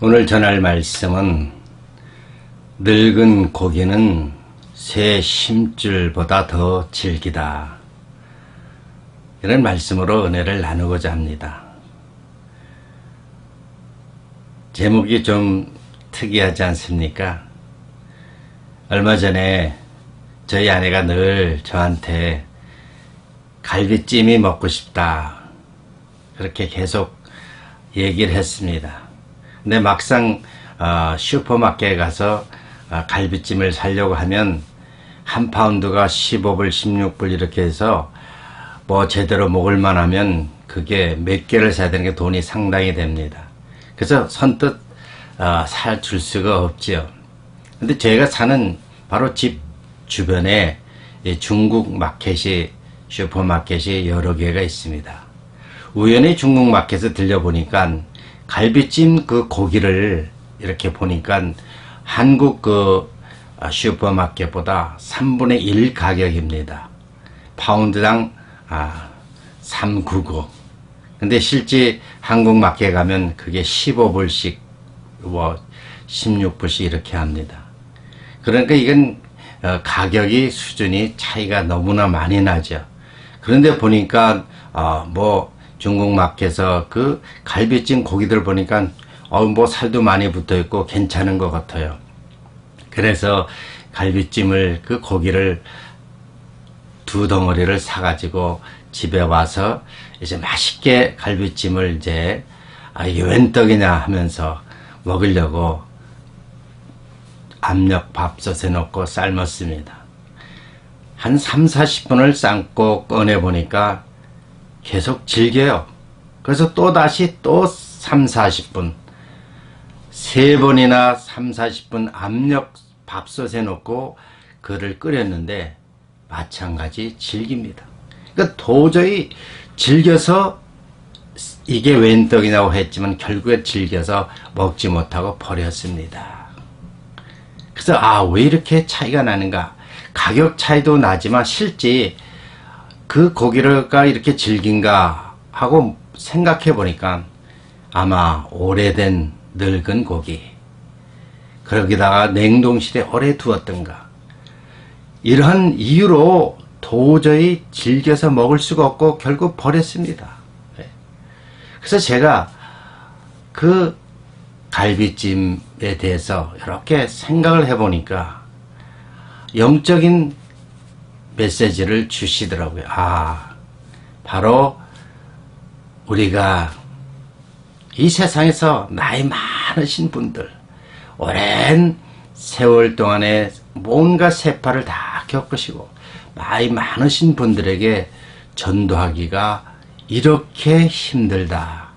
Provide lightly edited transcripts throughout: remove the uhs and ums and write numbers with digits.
오늘 전할 말씀은 늙은 고기는 새 심줄보다 더 질기다, 이런 말씀으로 은혜를 나누고자 합니다. 제목이 좀 특이하지 않습니까? 얼마 전에 저희 아내가 늘 저한테 갈비찜이 먹고 싶다, 그렇게 계속 얘기를 했습니다. 근데 막상 슈퍼마켓에 가서 갈비찜을 사려고 하면 한 파운드가 15불, 16불 이렇게 해서 뭐 제대로 먹을만 하면 그게 몇 개를 사야 되는 게 돈이 상당히 됩니다. 그래서 선뜻 살 수가 없지요. 근데 제가 사는 바로 집 주변에 중국 마켓이, 슈퍼마켓이 여러 개가 있습니다. 우연히 중국 마켓에 들려보니까 갈비찜 그 고기를 이렇게 보니까 한국 그 슈퍼마켓보다 3분의 1 가격입니다. 파운드당 3.99. 근데 실제 한국 마켓에 가면 그게 15불씩, 16불씩 이렇게 합니다. 그러니까 이건 가격이 수준이 차이가 너무나 많이 나죠. 그런데 보니까 중국 마켓에서 그 갈비찜 고기들 보니까 뭐 살도 많이 붙어 있고 괜찮은 것 같아요. 그래서 갈비찜을, 그 고기를 2덩어리를 사가지고 집에 와서 이제 맛있게 갈비찜을 이제 이게 웬 떡이냐 하면서 먹으려고 압력밥솥에 넣고 삶았습니다. 한 3-40분을 삶고 꺼내보니까 계속 질겨요. 그래서 또다시 3-40분, 3번이나 3-40분 압력밥솥에 넣고 그를 끓였는데 마찬가지 질깁니다. 그러니까 도저히 질겨서 이게 웬 떡이냐고 했지만 결국에 질겨서 먹지 못하고 버렸습니다. 그래서 왜 이렇게 차이가 나는가? 가격 차이도 나지만 실제 그 고기가 이렇게 질긴가 하고 생각해 보니까 아마 오래된 늙은 고기, 거기다가 냉동실에 오래 두었던가, 이러한 이유로 도저히 질겨서 먹을 수가 없고 결국 버렸습니다. 그래서 제가 그 갈비찜에 대해서 이렇게 생각을 해보니까 영적인 메시지를 주시더라고요. 바로 우리가 이 세상에서 나이 많으신 분들, 오랜 세월 동안에 뭔가 세파를 다 겪으시고 나이 많으신 분들에게 전도하기가 이렇게 힘들다.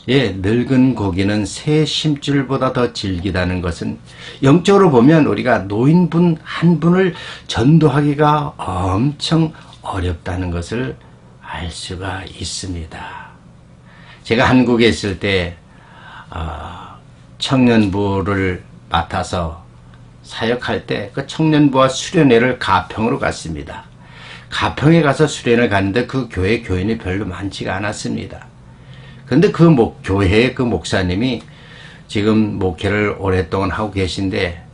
늙은 고기는 새 심줄보다 더 질기다는 것은 영적으로 보면 우리가 노인분 한 분을 전도하기가 엄청 어렵다는 것을 알 수가 있습니다. 제가 한국에 있을 때 청년부를 맡아서 사역할 때 그 청년부와 수련회를 가평으로 갔습니다. 가평에 가서 수련을 갔는데 그 교회 교인이 별로 많지가 않았습니다. 근데 그 교회의 그 목사님이 지금 목회를 오랫동안 하고 계신데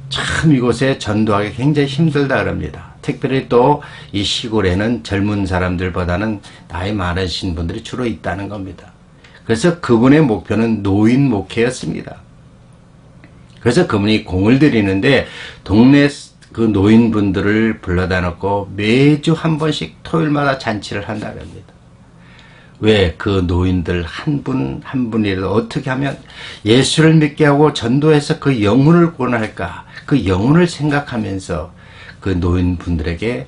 참 이곳에 전도하기 굉장히 힘들다 그럽니다. 특별히 또 이 시골에는 젊은 사람들보다는 나이 많으신 분들이 주로 있다는 겁니다. 그래서 그분의 목표는 노인 목회였습니다. 그래서 그분이 공을 들이는데 동네 그 노인분들을 불러다 놓고 매주 한 번씩 토요일마다 잔치를 한다고 합니다. 왜 그 노인들 한 분 한 분이라도 어떻게 하면 예수를 믿게 하고 전도해서 그 영혼을 구원할까, 그 영혼을 생각하면서 그 노인분들에게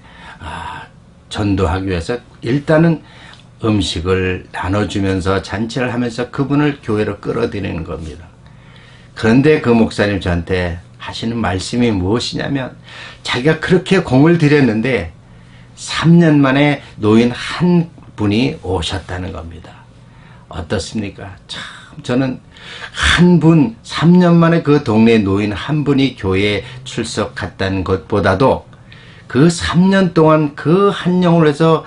전도하기 위해서 일단은 음식을 나눠주면서 잔치를 하면서 그분을 교회로 끌어들이는 겁니다. 그런데 그 목사님 저한테 하시는 말씀이 무엇이냐면 자기가 그렇게 공을 들였는데 3년 만에 노인 한 분이 오셨다는 겁니다. 어떻습니까? 참 저는 한 분, 3년 만에 그 동네 노인 한 분이 교회에 출석했다는 것보다도 그 3년 동안 그 한 영혼을 해서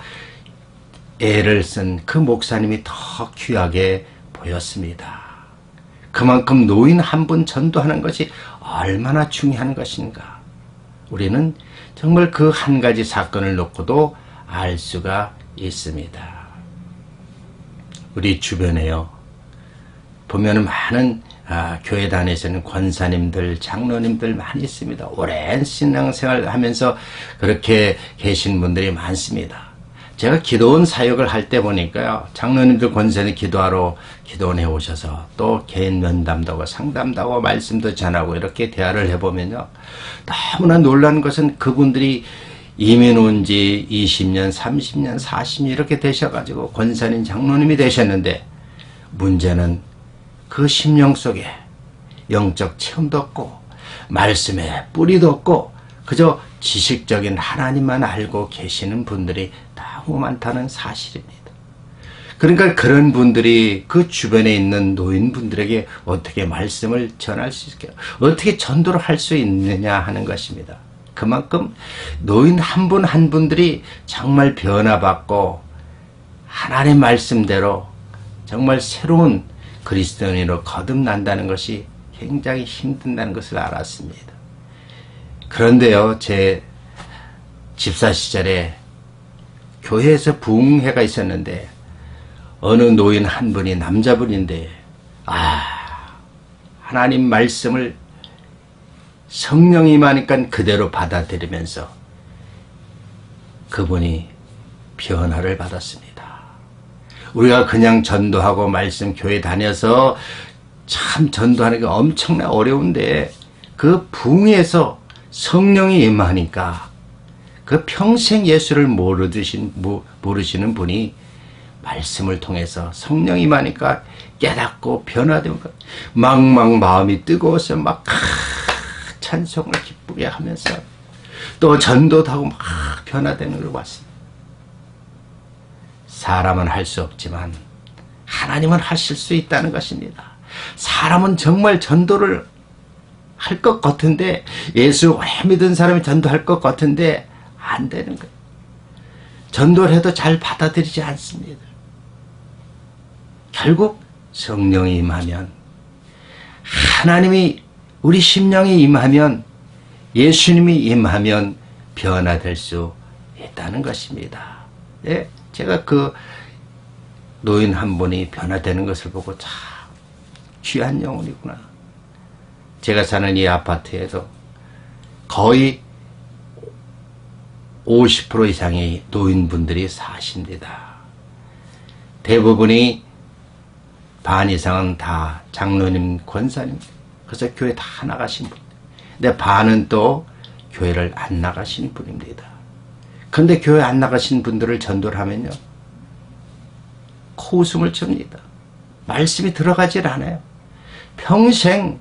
애를 쓴 그 목사님이 더 귀하게 보였습니다. 그만큼 노인 한 분 전도하는 것이 얼마나 중요한 것인가. 우리는 정말 그 한 가지 사건을 놓고도 알 수가 있습니다. 우리 주변에요, 보면 많은 교회 다니시는 권사님들, 장로님들 많이 있습니다. 오랜 신앙생활 하면서 그렇게 계신 분들이 많습니다. 제가 기도원 사역을 할 때 보니까요, 장로님들, 권사님 기도하러 기도원에 오셔서 또 개인 면담도 하고 상담도 하고 말씀도 전하고 이렇게 대화를 해보면요, 너무나 놀란 것은 그분들이 이민 온 지 20년, 30년, 40년 이렇게 되셔가지고 권사님, 장로님이 되셨는데, 문제는 그 심령 속에 영적 체험도 없고 말씀에 뿌리도 없고 그저 지식적인 하나님만 알고 계시는 분들이 너무 많다는 사실입니다. 그러니까 그런 분들이 그 주변에 있는 노인분들에게 어떻게 말씀을 전할 수 있을까요? 어떻게 전도를 할 수 있느냐 하는 것입니다. 그만큼 노인 한 분 한 분들이 정말 변화받고 하나님 말씀대로 정말 새로운 그리스도인으로 거듭난다는 것이 굉장히 힘든다는 것을 알았습니다. 그런데요, 제 집사 시절에 교회에서 부흥회가 있었는데 어느 노인 한 분이 남자분인데 하나님 말씀을 성령이 임하니까 그대로 받아들이면서 그분이 변화를 받았습니다. 우리가 그냥 전도하고 말씀 교회 다녀서 참 전도하는 게 엄청나 어려운데 그 부흥에서 성령이 임하니까 그 평생 예수를 모르시는 분이 말씀을 통해서 성령이 임하니까 깨닫고 변화되고 막막 마음이 뜨거워서 막 찬송을 기쁘게 하면서 또 전도도 하고 막 변화되는 걸 봤습니다. 사람은 할 수 없지만 하나님은 하실 수 있다는 것입니다. 사람은 정말 전도를 할 것 같은데, 예수 오래 믿은 사람이 전도할 것 같은데 안 되는 거예요. 전도를 해도 잘 받아들이지 않습니다. 결국 성령이 임하면, 하나님이 우리 심령에 임하면, 예수님이 임하면 변화될 수 있다는 것입니다. 예, 제가 그 노인 한 분이 변화되는 것을 보고 참 귀한 영혼이구나. 제가 사는 이 아파트에도 거의 50% 이상의 노인분들이 사십니다. 대부분이 반 이상은 다 장로님, 권사님, 그래서 교회 다 나가신 분. 근데 반은 또 교회를 안 나가신 분입니다. 그런데 교회 안 나가신 분들을 전도를 하면요, 코웃음을 칩니다. 말씀이 들어가질 않아요. 평생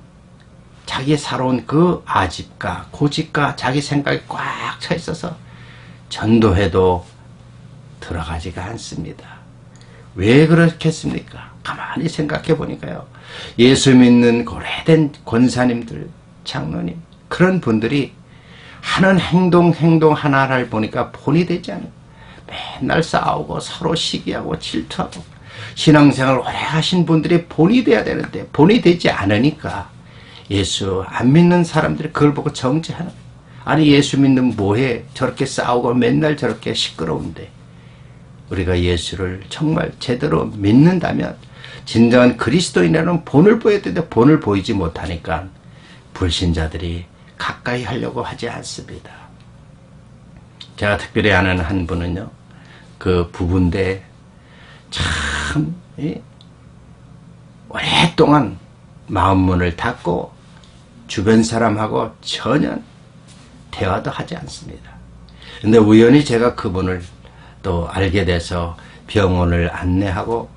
자기 살아온 그 아집과 고집과 자기 생각이 꽉 차 있어서 전도해도 들어가지가 않습니다. 왜 그렇겠습니까? 가만히 생각해 보니까요, 예수 믿는 오래된 권사님들, 장로님, 그런 분들이 하는 행동 하나를 보니까 본이 되지 않아요. 맨날 싸우고 서로 시기하고 질투하고, 신앙생활 오래 하신 분들이 본이 돼야 되는데 본이 되지 않으니까 예수 안 믿는 사람들이 그걸 보고 정죄하는 거예요. 아니, 예수 믿는 뭐해? 저렇게 싸우고 맨날 저렇게 시끄러운데. 우리가 예수를 정말 제대로 믿는다면 진정한 그리스도인이라는 본을 보여야 되는데 본을 보이지 못하니까 불신자들이 가까이 하려고 하지 않습니다. 제가 특별히 아는 한 분은요, 그 부부인데 참 오랫동안 마음문을 닫고 주변 사람하고 전혀 대화도 하지 않습니다. 근데 우연히 제가 그분을 또 알게 돼서 병원을 안내하고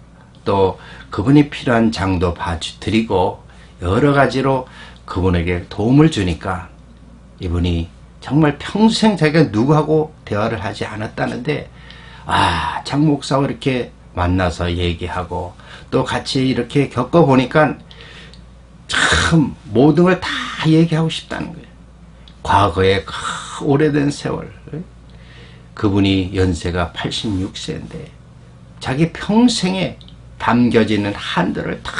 또 그분이 필요한 장도 봐드리고 여러 가지로 그분에게 도움을 주니까 이분이 정말 평생 자기가 누구하고 대화를 하지 않았다는데, 장 목사와 이렇게 만나서 얘기하고 또 같이 이렇게 겪어보니까 참 모든 걸 다 얘기하고 싶다는 거예요. 과거의 오래된 세월, 그분이 연세가 86세인데 자기 평생에 담겨지는 한들을 다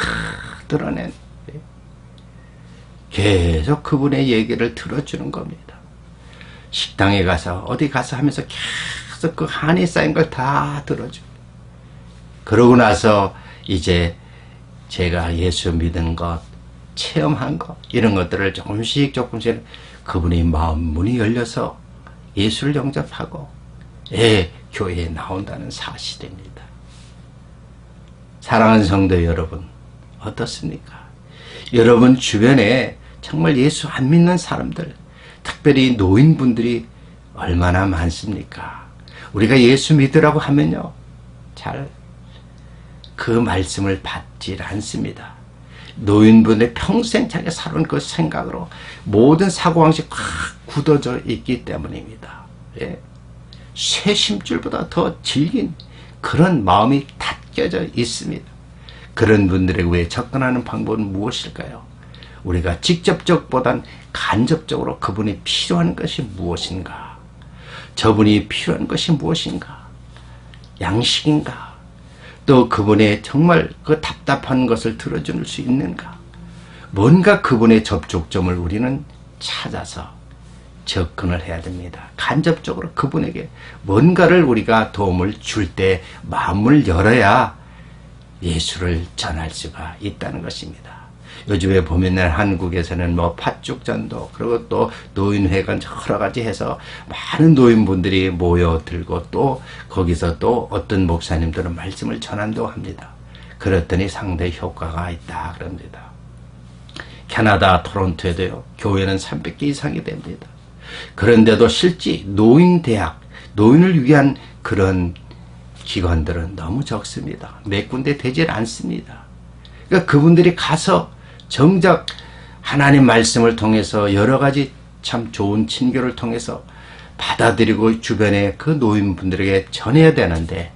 드러낸 계속 그분의 얘기를 들어주는 겁니다. 식당에 가서 어디 가서 하면서 계속 그 한이 쌓인 걸 다 들어주고, 그러고 나서 이제 제가 예수 믿은 것, 체험한 것, 이런 것들을 조금씩 그분의 마음 문이 열려서 예수를 영접하고 교회에 나온다는 사실입니다. 사랑하는 성도 여러분, 어떻습니까? 여러분 주변에 정말 예수 안 믿는 사람들, 특별히 노인분들이 얼마나 많습니까? 우리가 예수 믿으라고 하면요, 잘 그 말씀을 받지 않습니다. 노인분의 평생 자기가 살아온 그 생각으로 모든 사고방식이 확 굳어져 있기 때문입니다. 쇠심줄보다 더 질긴 그런 마음이 닫혀져 있습니다. 그런 분들에게 왜 접근하는 방법은 무엇일까요? 우리가 직접적보단 간접적으로 그분이 필요한 것이 무엇인가? 저분이 필요한 것이 무엇인가? 양식인가? 또 그분의 정말 그 답답한 것을 들어줄 수 있는가? 뭔가 그분의 접촉점을 우리는 찾아서 접근을 해야 됩니다. 간접적으로 그분에게 뭔가를 우리가 도움을 줄 때 마음을 열어야 예수를 전할 수가 있다는 것입니다. 요즘에 보면 한국에서는 뭐 팥죽전도, 그리고 또 노인회관 여러 가지 해서 많은 노인분들이 모여들고, 또 거기서 또 어떤 목사님들은 말씀을 전한다고 합니다. 그랬더니 상당히 효과가 있다 그럽니다. 캐나다 토론토에도요, 교회는 300개 이상이 됩니다. 그런데도 실제 노인대학, 노인을 위한 그런 기관들은 너무 적습니다. 몇 군데 되질 않습니다. 그러니까 그분들이 가서 정작 하나님 말씀을 통해서 여러 가지 참 좋은 친교를 통해서 받아들이고 주변에 그 노인분들에게 전해야 되는데,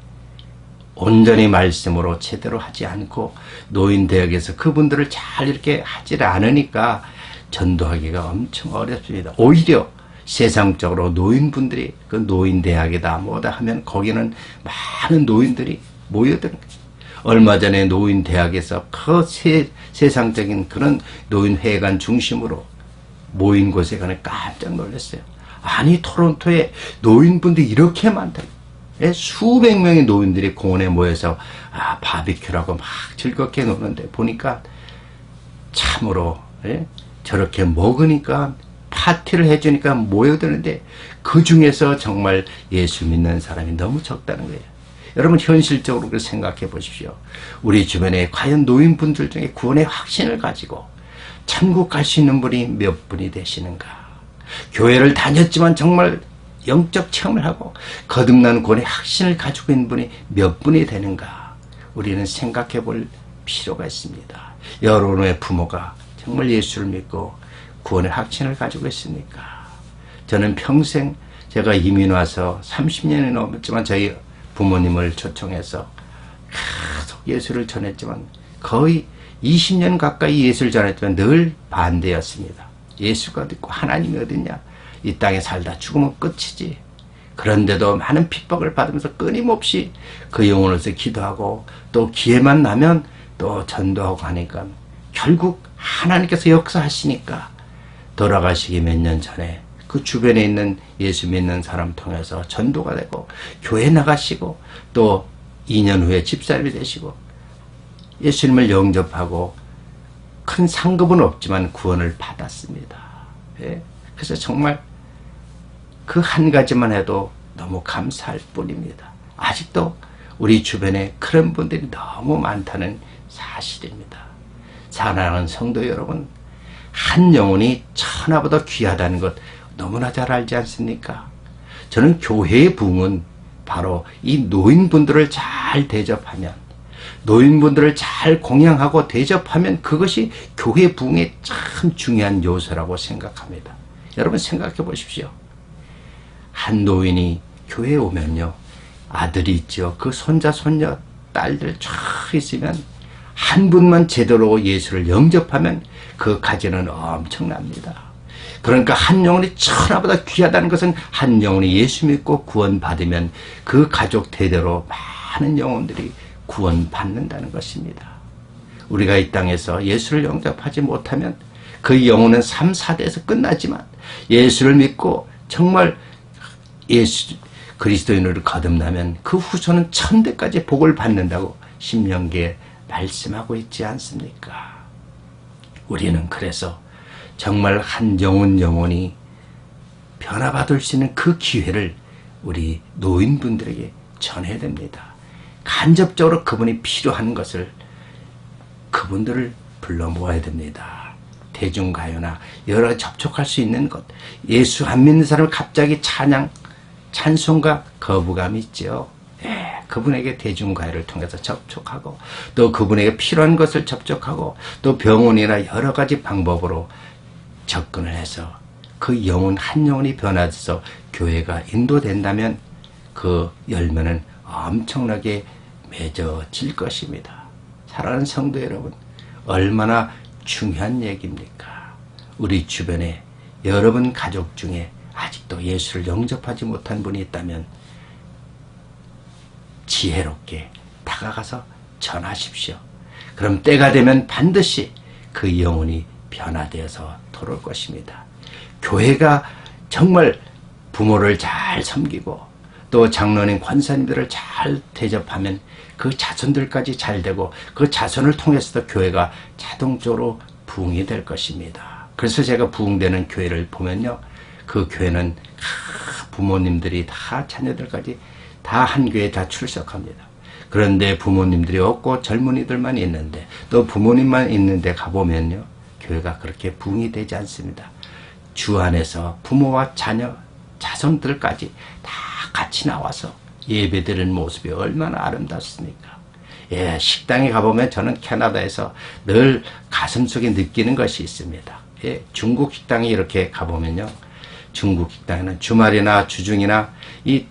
온전히 말씀으로 제대로 하지 않고 노인대학에서 그분들을 잘 이렇게 하지 않으니까 전도하기가 엄청 어렵습니다. 오히려 세상적으로 노인분들이 그 노인대학이다 뭐다 하면 거기는 많은 노인들이 모여드는 거죠. 얼마 전에 노인대학에서 그 세상적인 그런 노인회관 중심으로 모인 곳에 가서 깜짝 놀랐어요. 아니, 토론토에 노인분들이 이렇게 많다. 수백 명의 노인들이 공원에 모여서 바비큐라고 막 즐겁게 노는데, 보니까 참으로 저렇게 먹으니까, 파티를 해주니까 모여드는데 그 중에서 정말 예수 믿는 사람이 너무 적다는 거예요. 여러분, 현실적으로 생각해 보십시오. 우리 주변에 과연 노인분들 중에 구원의 확신을 가지고 천국 갈 수 있는 분이 몇 분이 되시는가? 교회를 다녔지만 정말 영적 체험을 하고 거듭난 구원의 확신을 가지고 있는 분이 몇 분이 되는가? 우리는 생각해 볼 필요가 있습니다. 여러분의 부모가 정말 예수를 믿고 구원의 확신을 가지고 있습니까? 저는 평생, 제가 이민 와서 30년이 넘었지만 저희 부모님을 초청해서 계속 예수를 전했지만, 거의 20년 가까이 예수를 전했지만 늘 반대였습니다. 예수가 어디 있고 하나님이 어딨냐? 이 땅에 살다 죽으면 끝이지. 그런데도 많은 핍박을 받으면서 끊임없이 그 영혼으로서 기도하고, 또 기회만 나면 또 전도하고 하니까 결국 하나님께서 역사하시니까 돌아가시기 몇 년 전에 그 주변에 있는 예수 믿는 사람 통해서 전도가 되고 교회 나가시고, 또 2년 후에 집사님이 되시고 예수님을 영접하고 큰 상급은 없지만 구원을 받았습니다. 그래서 정말 그 한 가지만 해도 너무 감사할 뿐입니다. 아직도 우리 주변에 그런 분들이 너무 많다는 사실입니다. 사랑하는 성도 여러분, 한 영혼이 천하보다 귀하다는 것 너무나 잘 알지 않습니까? 저는 교회의 부흥은 바로 이 노인분들을 잘 대접하면, 노인분들을 잘 공양하고 대접하면 그것이 교회 부흥의 참 중요한 요소라고 생각합니다. 여러분 생각해 보십시오. 한 노인이 교회에 오면요, 아들이 있죠. 그 손자, 손녀, 딸들 쫙 있으면 한 분만 제대로 예수를 영접하면 그 가지는 엄청납니다. 그러니까 한 영혼이 천하보다 귀하다는 것은 한 영혼이 예수 믿고 구원받으면 그 가족 대대로 많은 영혼들이 구원받는다는 것입니다. 우리가 이 땅에서 예수를 영접하지 못하면 그 영혼은 3, 4대에서 끝나지만 예수를 믿고 정말 예수 그리스도인으로 거듭나면 그 후손은 1000대까지 복을 받는다고 신명기에 말씀하고 있지 않습니까? 우리는 그래서 정말 한 영혼이 변화받을 수 있는 그 기회를 우리 노인분들에게 전해야 됩니다. 간접적으로 그분이 필요한 것을 그분들을 불러 모아야 됩니다. 대중가요나 여러 접촉할 수 있는 것, 예수 안 믿는 사람은 갑자기 찬송과 거부감이 있죠. 그분에게 대중가요를 통해서 접촉하고 또 그분에게 필요한 것을 접촉하고 또 병원이나 여러 가지 방법으로 접근을 해서 그 영혼 한 영혼이 변화돼서 교회가 인도된다면 그 열매는 엄청나게 맺어질 것입니다. 사랑하는 성도 여러분, 얼마나 중요한 얘기입니까? 우리 주변에 여러분 가족 중에 아직도 예수를 영접하지 못한 분이 있다면 지혜롭게 다가가서 전하십시오. 그럼 때가 되면 반드시 그 영혼이 변화되어서 돌아올 것입니다. 교회가 정말 부모를 잘 섬기고 또 장로님 권사님들을 잘 대접하면 그 자손들까지 잘 되고 그 자손을 통해서도 교회가 자동적으로 부흥이 될 것입니다. 그래서 제가 부흥되는 교회를 보면요, 그 교회는 부모님들이 다 자녀들까지 다 한 교회에 다 출석합니다. 그런데 부모님들이 없고 젊은이들만 있는데 또 부모님만 있는데 가보면요, 교회가 그렇게 부흥이 되지 않습니다. 주 안에서 부모와 자녀, 자손들까지 다 같이 나와서 예배드리는 모습이 얼마나 아름답습니까? 예, 식당에 가보면 저는 캐나다에서 늘 가슴속에 느끼는 것이 있습니다. 예, 중국 식당에 이렇게 가보면요, 중국 식당에는 주말이나 주중이나 이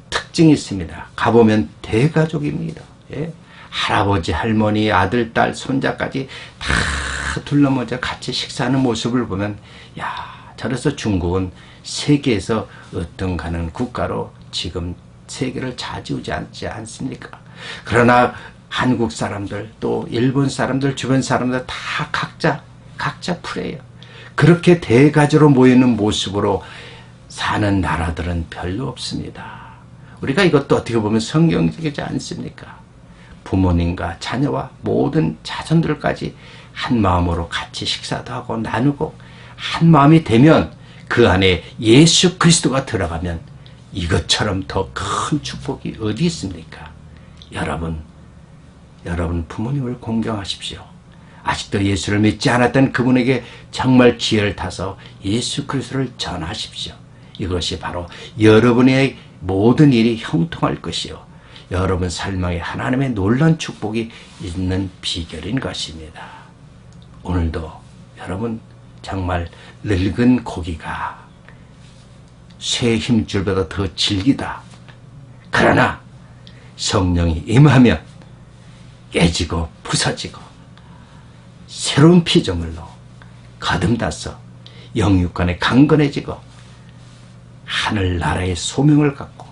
특징이 있습니다. 가보면 대가족입니다. 예, 할아버지, 할머니, 아들, 딸, 손자까지 다 둘러모여 같이 식사하는 모습을 보면, 야, 저래서 중국은 세계에서 으뜸가는 국가로 지금 세계를 차지하지 않지 않습니까? 그러나 한국 사람들 또 일본 사람들 주변 사람들 다 각자 프레요. 그렇게 대가족으로 모이는 모습으로 사는 나라들은 별로 없습니다. 우리가 이것도 어떻게 보면 성경적이지 않습니까? 부모님과 자녀와 모든 자손들까지 한 마음으로 같이 식사도 하고 나누고 한 마음이 되면 그 안에 예수 그리스도가 들어가면 이것처럼 더 큰 축복이 어디 있습니까? 여러분 부모님을 공경하십시오. 아직도 예수를 믿지 않았던 그분에게 정말 기회를 타서 예수 그리스도를 전하십시오. 이것이 바로 여러분의 모든 일이 형통할 것이요, 여러분 삶에 하나님의 놀라운 축복이 있는 비결인 것입니다. 오늘도 여러분 정말 늙은 고기가 새 힘줄보다 더 질기다. 그러나 성령이 임하면 깨지고 부서지고 새로운 피조물로 거듭나서 영육간에 강건해지고 하늘나라의 소명을 갖고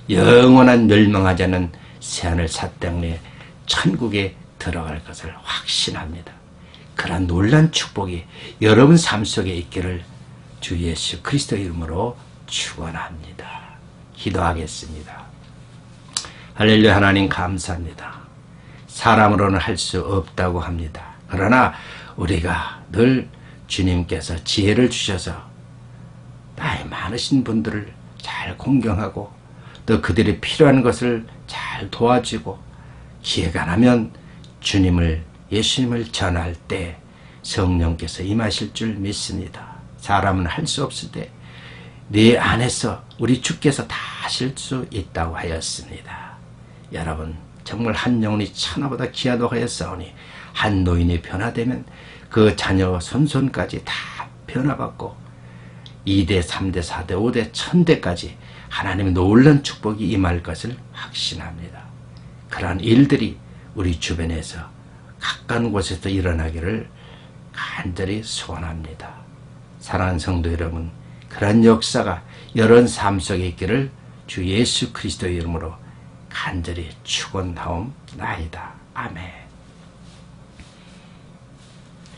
영원한 멸망하지 않은 새하늘 새 땅에 천국에 들어갈 것을 확신합니다. 그러한 놀란 축복이 여러분 삶 속에 있기를 주 예수 그리스도의 이름으로 축원합니다. 기도하겠습니다. 할렐루야. 하나님 감사합니다. 사람으로는 할 수 없다고 합니다. 그러나 우리가 늘 주님께서 지혜를 주셔서 나이 많으신 분들을 잘 공경하고 또 그들이 필요한 것을 잘 도와주고 기회가 나면 예수님을 전할 때 성령께서 임하실 줄 믿습니다. 사람은 할 수 없을 때 내 안에서 우리 주께서 다 하실 수 있다고 하였습니다. 여러분 정말 한 영혼이 천하보다 귀하다고 하였사오니 한 노인이 변화되면 그 자녀 손손까지 다 변화받고 2대, 3대, 4대, 5대, 1000대까지 하나님의 놀라운 축복이 임할 것을 확신합니다. 그러한 일들이 우리 주변에서 가까운 곳에서 일어나기를 간절히 소원합니다. 사랑하는 성도 여러분, 그러한 역사가 여러 삶 속에 있기를 주 예수 그리스도의 이름으로 간절히 축원하옵나이다. 아멘.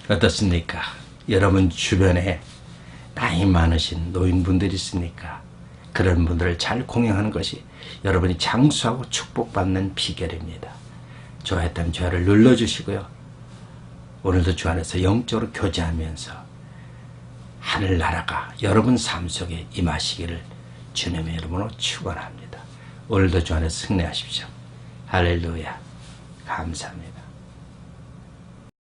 어떻습니까? 여러분 주변에 나이 많으신 노인분들이 있으니까 그런 분들을 잘 공경하는 것이 여러분이 장수하고 축복받는 비결입니다. 좋아했다면 좋아요를 눌러주시고요. 오늘도 주 안에서 영적으로 교제하면서 하늘나라가 여러분 삶 속에 임하시기를 주님의 이름으로 축원합니다. 오늘도 주 안에서 승리하십시오. 할렐루야. 감사합니다.